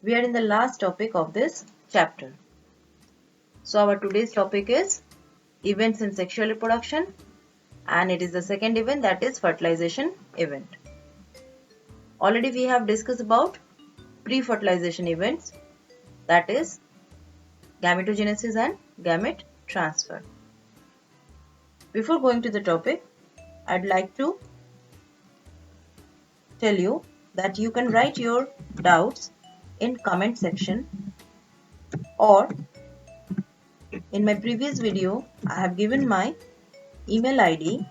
We are in the last topic of this chapter. So our today's topic is events in sexual reproduction, and it is the second event, that is fertilization event. Already we have discussed about pre-fertilization events, that is gametogenesis and gamete transfer. Before going to the topic, I'd like to tell you that you can write your doubts in comment section, or in my previous video I have given my email ID,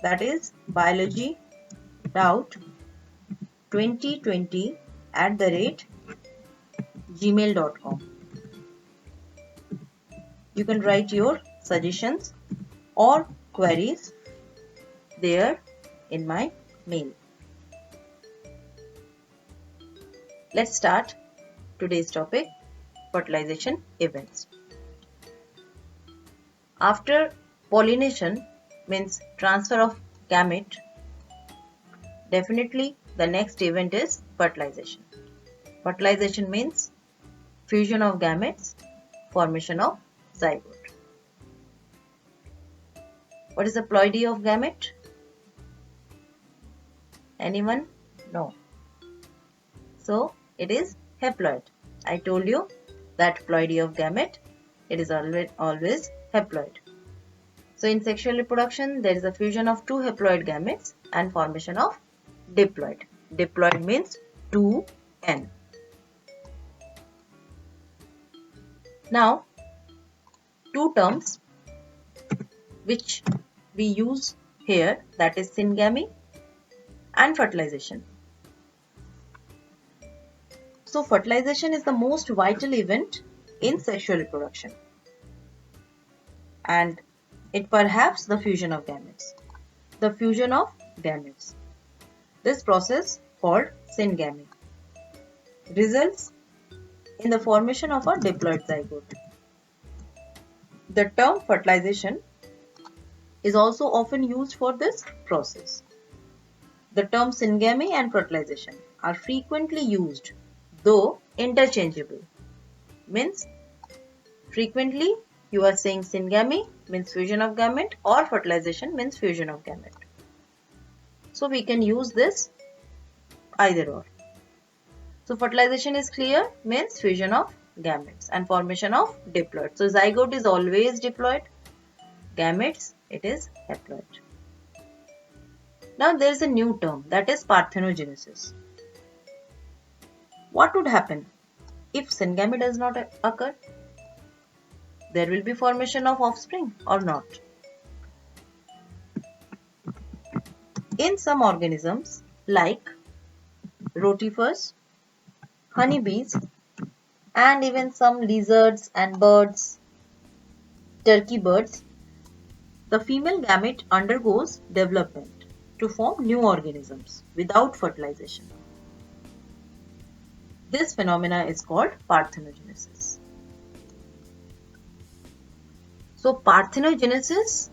that is biology.doubt2020@gmail.com. You can write your suggestions or queries there in my mail. Let's start today's topic, fertilization events. After pollination, means transfer of gamete, definitely the next event is fertilization. Fertilization means fusion of gametes, formation of zygote. What is the ploidy of gamete? Anyone? No. So it is haploid. I told you that ploidy of gamete, it is always haploid. So in sexual reproduction, there is a fusion of two haploid gametes and formation of diploid. Diploid means 2n. Now, two terms which we use here, that is syngamy and fertilization. So fertilization is the most vital event in sexual reproduction, and it perhaps the fusion of gametes. The fusion of gametes. This process, called syngamy, results in the formation of a diploid zygote. The term fertilization is also often used for this process. The terms syngamy and fertilization are frequently used, though interchangeable. Means frequently you are saying syngamy means fusion of gamete, or fertilization means fusion of gamete. So we can use this either or. So fertilization is clear, means fusion of gametes and formation of diploid. So zygote is always diploid, gametes it is haploid. Now there is a new term, that is parthenogenesis. What would happen if syngamy does not occur? There will be formation of offspring or not? In some organisms like rotifers, honeybees, and even some lizards and birds, turkey birds, the female gamete undergoes development to form new organisms without fertilization. This phenomena is called parthenogenesis. So parthenogenesis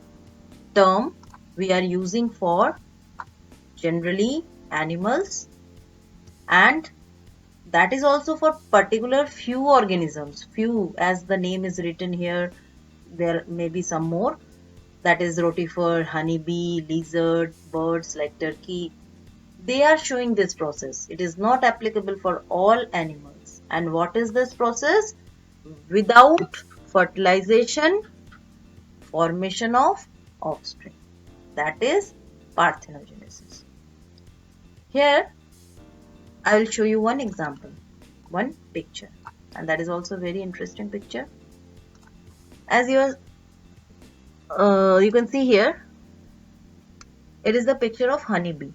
term we are using for generally animals, and that is also for particular few organisms. Few, as the name is written here, there may be some more, that is rotifer, honeybee, lizard, birds like turkey. They are showing this process. It is not applicable for all animals. And what is this process? Without fertilization, formation of offspring. That is parthenogenesis. Here I will show you one example, one picture, and that is also a very interesting picture. As you can see here, it is the picture of honeybee.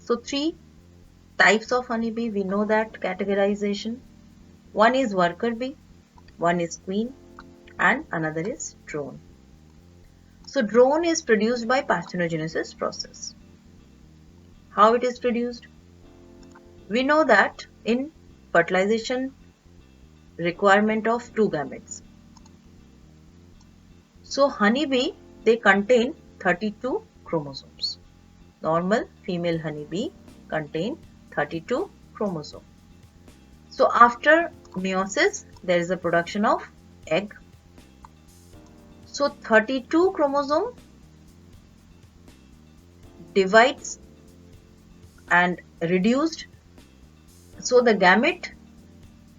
So three types of honeybee, we know that categorization. One is worker bee, one is queen, and another is drone. So drone is produced by parthenogenesis process. How it is produced? We know that in fertilization requirement of two gametes. So honeybee, they contain 32 chromosomes. Normal female honeybee contain 32 chromosome. So after meiosis, there is a production of egg. So 32 chromosome divides and reduced. So the gamete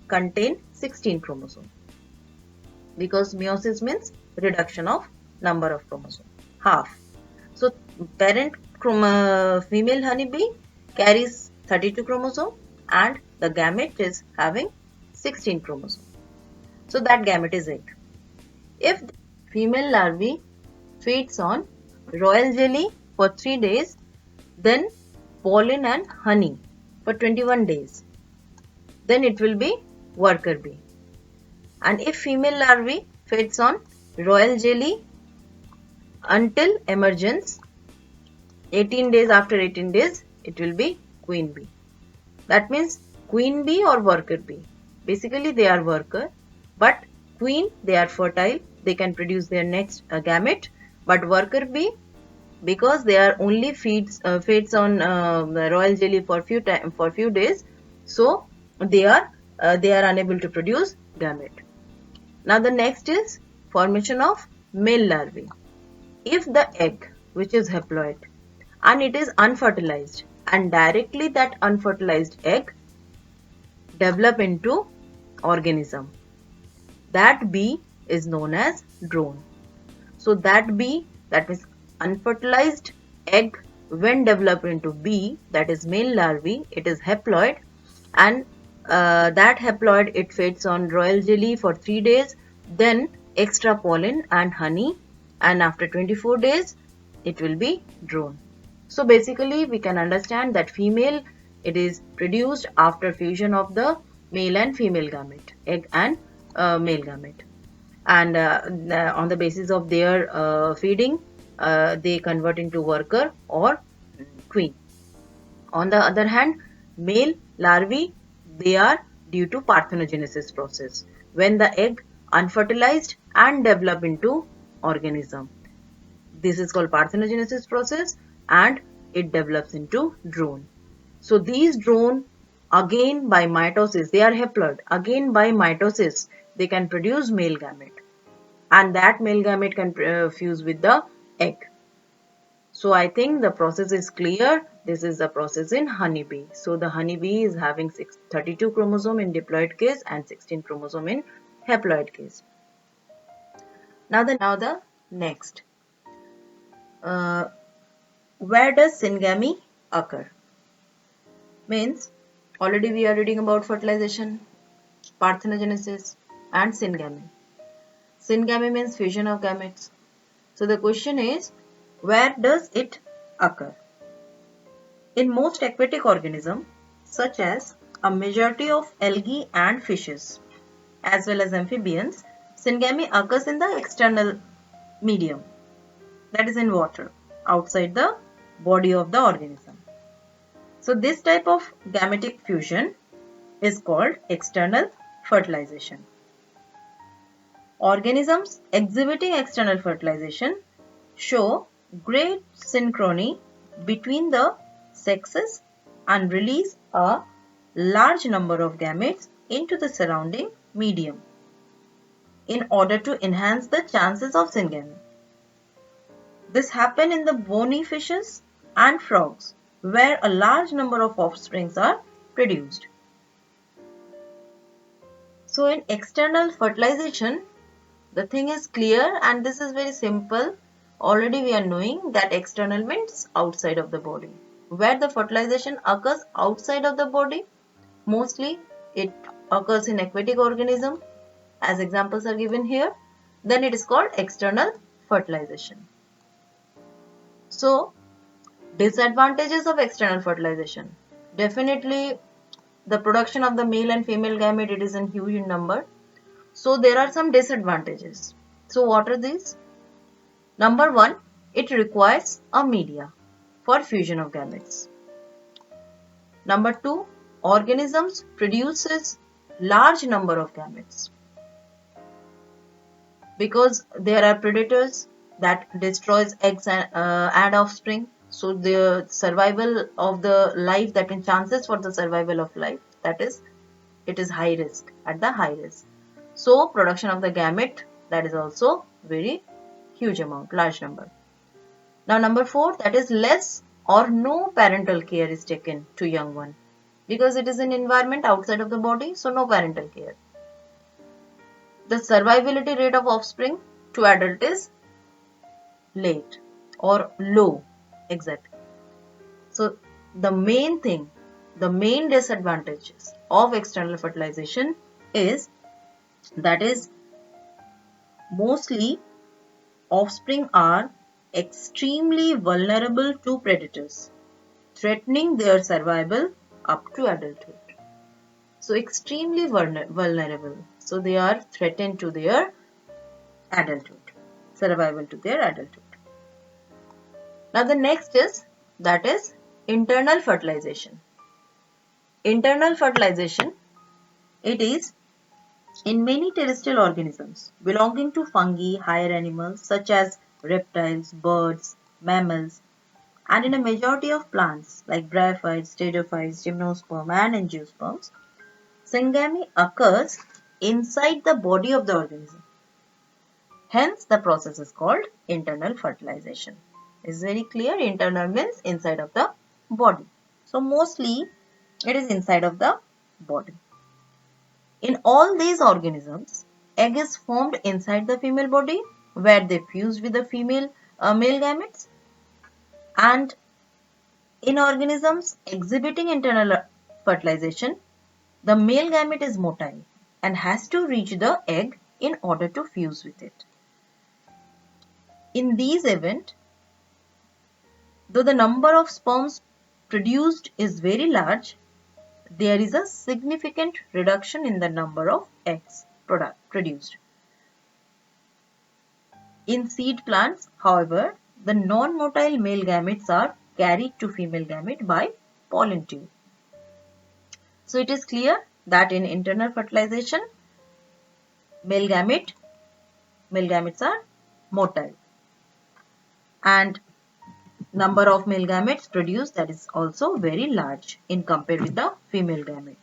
contain 16 chromosome, because meiosis means reduction of number of chromosome, half. So parent female honeybee carries 32 chromosome and the gamete is having 16 chromosome. So that gamete is egg. If the female larvae feeds on royal jelly for 3 days, then pollen and honey for 21 days, then it will be worker bee. And if female larvae feeds on royal jelly until emergence, 18 days, after 18 days, it will be queen bee. That means queen bee or worker bee. Basically they are worker, but queen, they are fertile, they can produce their next gamete. But worker bee, because they are only feeds on the royal jelly for few days, so they are unable to produce gamete. Now the next is formation of male larvae. If the egg, which is haploid, and it is unfertilized, and directly that unfertilized egg develop into organism, that bee is known as drone. So that bee, that means unfertilized egg, when developed into bee, that is male larvae, it is haploid, and that haploid, it feeds on royal jelly for 3 days, then extra pollen and honey, and after 24 days it will be drone. So basically we can understand that female, it is produced after fusion of the male and female gamete, egg and male gamete, and on the basis of their feeding, they convert into worker or queen. On the other hand, male larvae, they are due to parthenogenesis process, when the egg unfertilized and develop into organism. This is called parthenogenesis process, and it develops into drone. So these drone, again by mitosis, they are haploid, again by mitosis they can produce male gamete, and that male gamete can fuse with the egg. So I think the process is clear. This is the process in honeybee. So the honeybee is having 32 chromosome in diploid case and 16 chromosome in haploid case. Now the next. Where does syngamy occur? Means already we are reading about fertilization, parthenogenesis and syngamy. Syngamy means fusion of gametes. So the question is, where does it occur? In most aquatic organisms, such as a majority of algae and fishes, as well as amphibians, syngamy occurs in the external medium, that is in water, outside the body of the organism. So this type of gametic fusion is called external fertilization. Organisms exhibiting external fertilization show great synchrony between the sexes and release a large number of gametes into the surrounding medium in order to enhance the chances of syngamy. This happens in the bony fishes and frogs, where a large number of offsprings are produced. So in external fertilization, the thing is clear, and this is very simple. Already we are knowing that external means outside of the body. Where the fertilization occurs outside of the body, mostly it occurs in aquatic organism, as examples are given here, then it is called external fertilization. So disadvantages of external fertilization. Definitely the production of the male and female gamete, it is in huge number. So there are some disadvantages. So what are these? Number 1, it requires a media for fusion of gametes. Number 2, organisms produces large number of gametes because there are predators that destroys eggs and offspring. So the survival of the life, that means chances for the survival of life, that is, it is high risk, at the high risk. So production of the gamete, that is also very huge amount, large number. Now number 4, that is less or no parental care is taken to young one, because it is an environment outside of the body, so no parental care. The survivability rate of offspring to adult is late or low, exactly. So the main thing, the main disadvantages of external fertilization is, that is, mostly offspring are extremely vulnerable to predators, threatening their survival up to adulthood. So extremely vulnerable. So they are threatened to their adulthood, survival to their adulthood. Now the next is, that is, internal fertilization. Internal fertilization, it is in many terrestrial organisms belonging to fungi, higher animals such as reptiles, birds, mammals, and in a majority of plants like bryophytes, pteridophytes, gymnosperm and angiosperms, syngamy occurs inside the body of the organism. Hence, the process is called internal fertilization. It's very clear. Internal means inside of the body. So, mostly it is inside of the body. In all these organisms, egg is formed inside the female body where they fuse with the male gametes, and in organisms exhibiting internal fertilization, the male gamete is motile and has to reach the egg in order to fuse with it. In these events, though the number of sperms produced is very large, there is a significant reduction in the number of eggs produced. In seed plants, however, the non-motile male gametes are carried to female gamete by pollen tube. So it is clear that in internal fertilization, male gametes are motile, and number of male gametes produced, that is also very large in compared with the female gamete.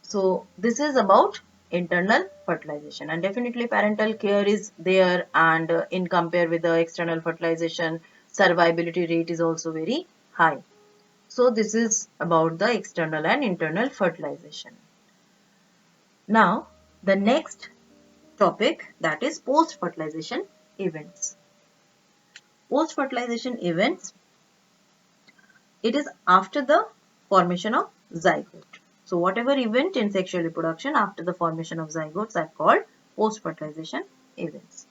So this is about internal fertilization, and definitely parental care is there, and in compare with the external fertilization, survivability rate is also very high. So this is about the external and internal fertilization. Now the next topic, that is post fertilization events. Post fertilization events, it is after the formation of zygote. So whatever event in sexual reproduction after the formation of zygotes are called post-fertilization events.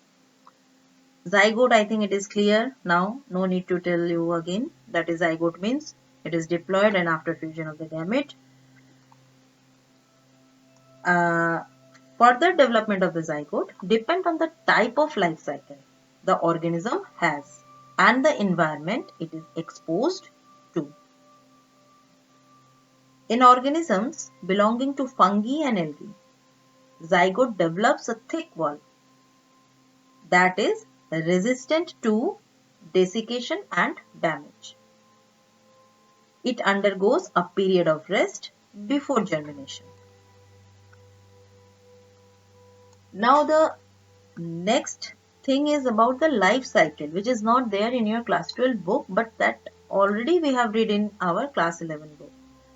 Zygote, I think it is clear now, no need to tell you again. That is, zygote means it is diploid and after fusion of the gamete. Further development of the zygote depend on the type of life cycle the organism has and the environment it is exposed to. In organisms belonging to fungi and algae, zygote develops a thick wall that is resistant to desiccation and damage. It undergoes a period of rest before germination. Now the next thing is about the life cycle, which is not there in your class 12 book, but that already we have read in our class 11 book.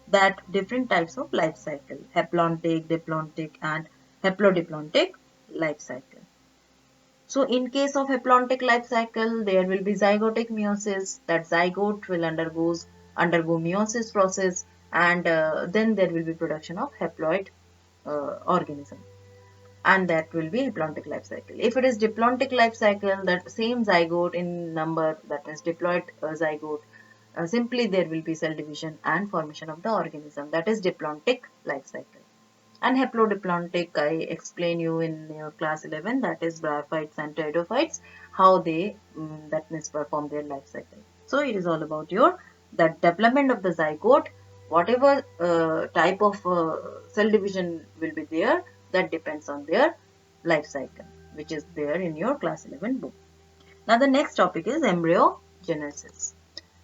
That different types of life cycle, haplontic, diplontic and haplodiplontic life cycle. So in case of haplontic life cycle, there will be zygotic meiosis, that zygote will undergo meiosis process, and then there will be production of haploid organism, and that will be haplontic life cycle. If it is diplontic life cycle, that same zygote in number, that is diploid zygote, simply there will be cell division and formation of the organism, that is diplontic life cycle. And haplodiplontic, I explain you in your class 11, that is bryophytes and pteridophytes, how they that means perform their life cycle. So it is all about your that development of the zygote, whatever type of cell division will be there, that depends on their life cycle, which is there in your class 11 book. Now the next topic is embryo Embryogenesis.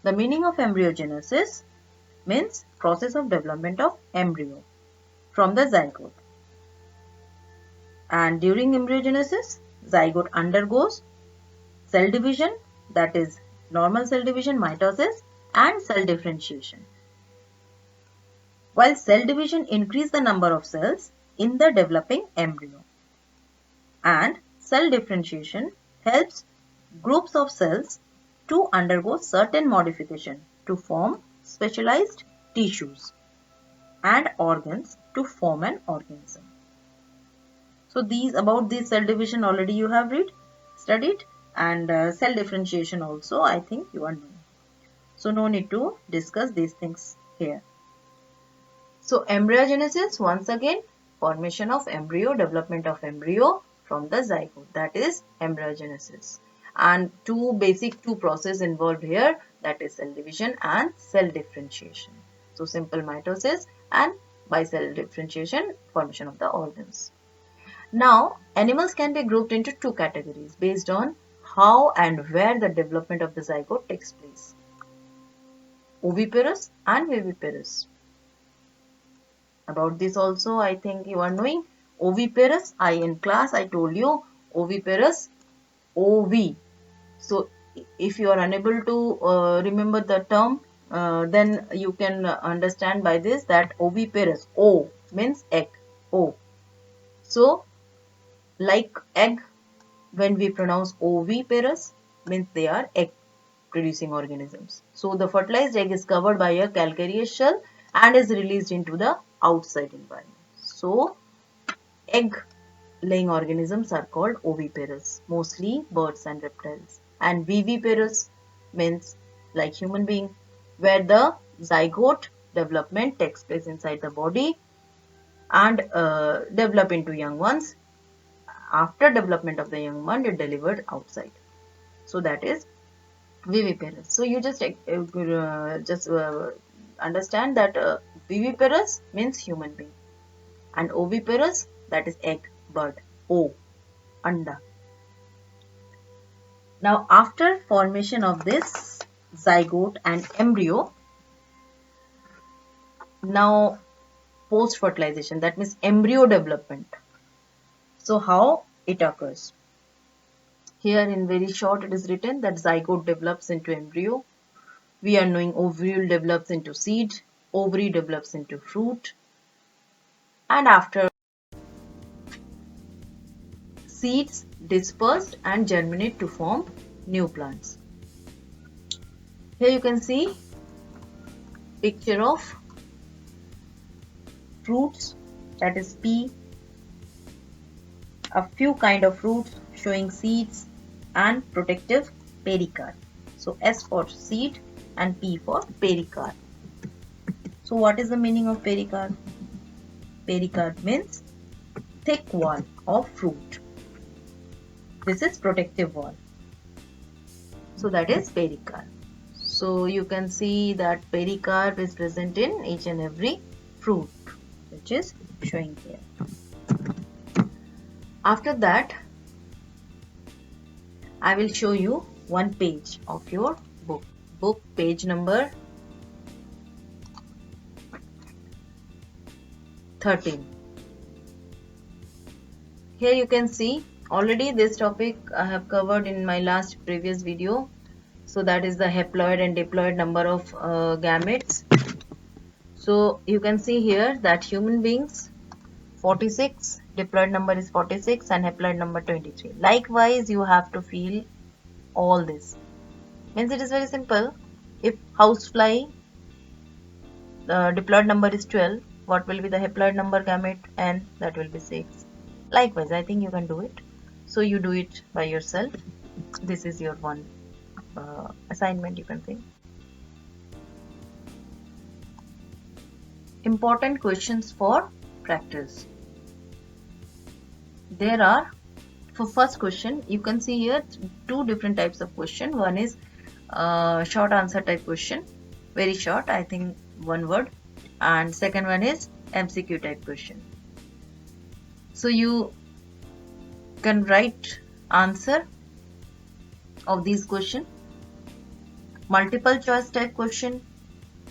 The meaning of embryogenesis means process of development of embryo from the zygote. And during embryogenesis, zygote undergoes cell division, that is normal cell division, mitosis, and cell differentiation. While cell division increases the number of cells in the developing embryo, and cell differentiation helps groups of cells to undergo certain modification to form specialized tissues and organs to form an organism. So about this cell division already you have studied, and cell differentiation also I think you are knowing. So no need to discuss these things here. So embryogenesis, once again, formation of embryo, development of embryo from the zygote, that is embryogenesis. And basic two processes involved here, that is cell division and cell differentiation. So simple mitosis, and by cell differentiation, formation of the organs. Now, animals can be grouped into two categories based on how and where the development of the zygote takes place: oviparous and viviparous. About this also I think you are knowing. Oviparous, in class I told you oviparous, OV. So if you are unable to remember the term, then you can understand by this that oviparous, O means egg, O. So like egg, when we pronounce oviparous, means they are egg producing organisms. So the fertilized egg is covered by a calcareous shell and is released into the outside environment. So egg laying organisms are called oviparous, mostly birds and reptiles. And viviparous means like human being, where the zygote development takes place inside the body and develop into young ones. After development of the young one, it delivered outside. So that is viviparous. So you just understand that viviparous means human being, and oviparous, that is egg, bird, O, anda. Now after formation of this zygote and embryo, now post fertilization, that means embryo development. So how it occurs? Here in very short it is written that zygote develops into embryo. We are knowing ovule develops into seed, ovary develops into fruit, and after seeds dispersed and germinate to form new plants. Here you can see picture of fruits, that is pea, a few kind of fruits showing seeds and protective pericarp. So S for seed and P for pericarp. So what is the meaning of pericarp? Pericarp means thick wall of fruit. This is protective wall. So that is pericarp. So you can see that pericarp is present in each and every fruit, which is showing here. After that, I will show you one page of your book. Book page number 13. Here you can see already this topic I have covered in my previous video. So that is the haploid and diploid number of gametes. So you can see here that human beings 46, diploid number is 46 and haploid number 23. Likewise, you have to feel all this. Means it is very simple. If housefly diploid number is 12, what will be the haploid number gamete? N, that will be 6. Likewise, I think you can do it. So you do it by yourself. This is your one assignment, you can think. Important questions for practice. There are, for first question, you can see here two different types of question. One is short answer type question, very short, I think one word, and second one is MCQ type question. So you can write answer of these question multiple choice type question,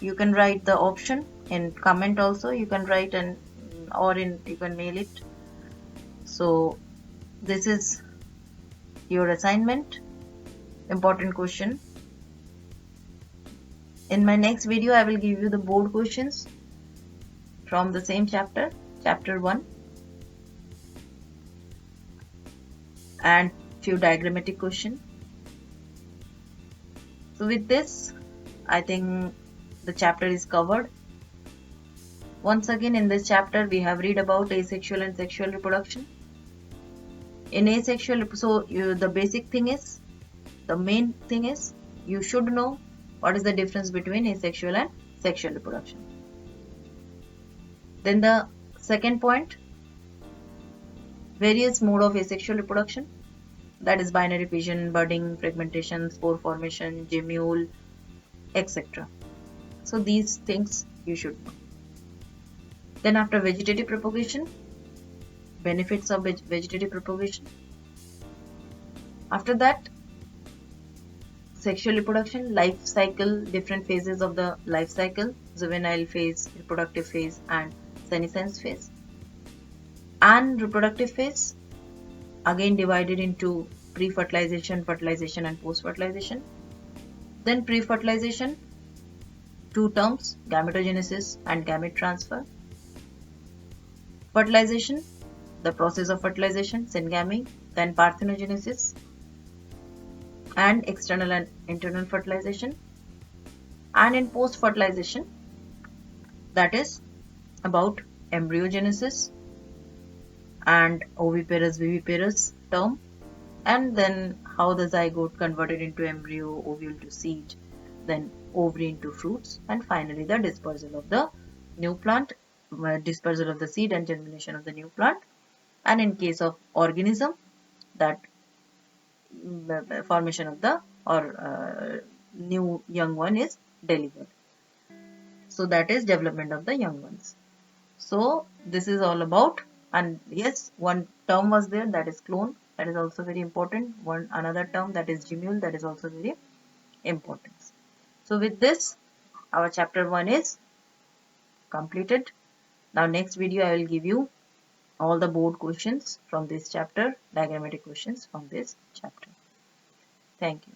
you can write the option in comment also, you can write, and or you can mail it. So this is your assignment, important question. In my next video I will give you the board questions from the same chapter, chapter 1, and few diagrammatic question. So with this, I think the chapter is covered. Once again, in this chapter we have read about asexual and sexual reproduction. In asexual, so the basic thing is, the main thing is, you should know what is the difference between asexual and sexual reproduction. Then the second point, various mode of asexual reproduction, that is binary fission, budding, fragmentation, spore formation, gemule, etc. So these things you should know. Then after vegetative propagation, benefits of vegetative propagation. After that, sexual reproduction, life cycle, different phases of the life cycle, juvenile phase, reproductive phase, and senescence phase. And reproductive phase, again divided into pre-fertilization, fertilization, and post-fertilization. Then pre-fertilization, two terms, gametogenesis and gamete transfer. Fertilization, the process of fertilization, syngamy, then parthenogenesis, and external and internal fertilization. And in post-fertilization, that is about embryogenesis and oviparous viviparous term, and then how the zygote converted into embryo, ovule to seed, then ovary into fruits, and finally the dispersal of the new plant, dispersal of the seed and germination of the new plant. And in case of organism, that formation of the new young one is delivered. So that is development of the young ones. So this is all about, and yes, one term was there, that is clone, that is also very important. Another term, that is gemule, that is also very important. So with this, our chapter 1 is completed. Now next video I will give you all the board questions from this chapter, diagrammatic questions from this chapter. Thank you.